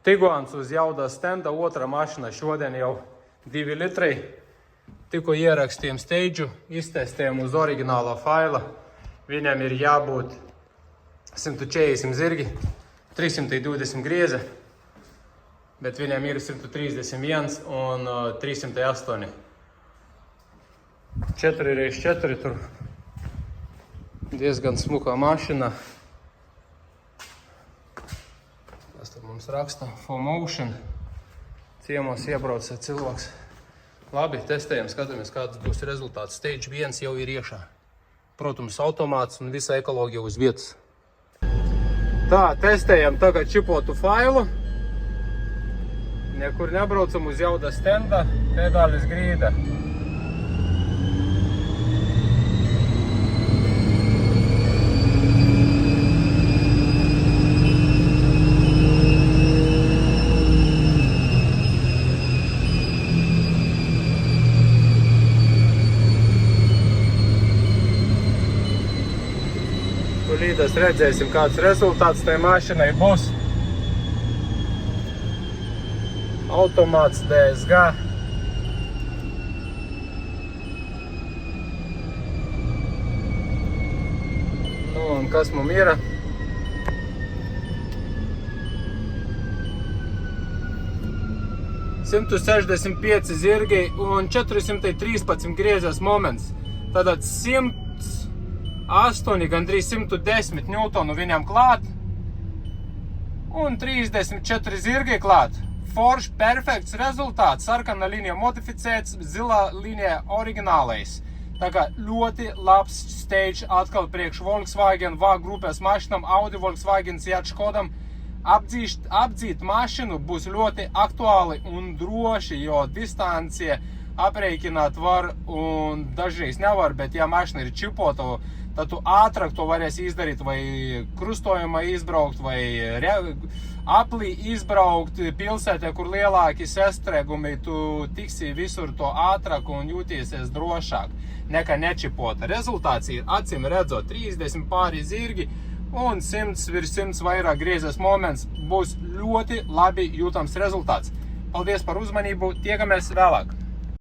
Tiguans uz jaudas stenda, otra mašina šodien jau 2 litri. Tikko ierakstījām steidžu, iztestējām uz oriģinālā faila. Viņam ir jābūt 140 zirgi, 320 grieze, bet viņam ir 131 un 308. 4x4 tur diezgan smuka mašina. Tas tur mums raksta for motion. Ciemos iebrauca cilvēks. Labi, testējam, skatāmies, kāds būs rezultāts. Stage 1 jau ir iešā. Protams, automāts un visa ekoloģija uz vietas. Tā, testējam tagad čipotu failu. Nekur nebraucam uz jaudas stenda, pedālis grīda. Līdz redzēsim, kāds rezultāts tai mašinai būs. Automāts DSG. Nu, un kas mums ir? $165 zirgi un 413 griezes moments. Tātad 108, gandrīz 110 Newtonu viņam klāt un 34 zirgi klāt. Forši, perfekts rezultāts. Sarkana līnija modificēts, zilā līnija oriģinālais. Tā kā ļoti labs stage atkal priekš Volkswagen V grupēs mašinam, Audi, Volkswagen, Seat, Škodam. Apdzīt mašinu būs ļoti aktuāli un droši, jo distancija aprēķināt var un dažreiz nevar, bet ja mašina ir čipota, tad tu ātrāk to varēsi izdarīt, vai krustojumā izbraukt, vai aplī izbraukt pilsētē, kur lielāki sastrēgumi, tu tiksi visur to ātrāk un jūtīsies drošāk nekā nečipota. Rezultāts ir acīm redzot 30 pāri zirgi un 100 virs 100 vairāk griezes moments. Būs ļoti labi jūtams rezultāts. Paldies par uzmanību, tiekamies vēlāk!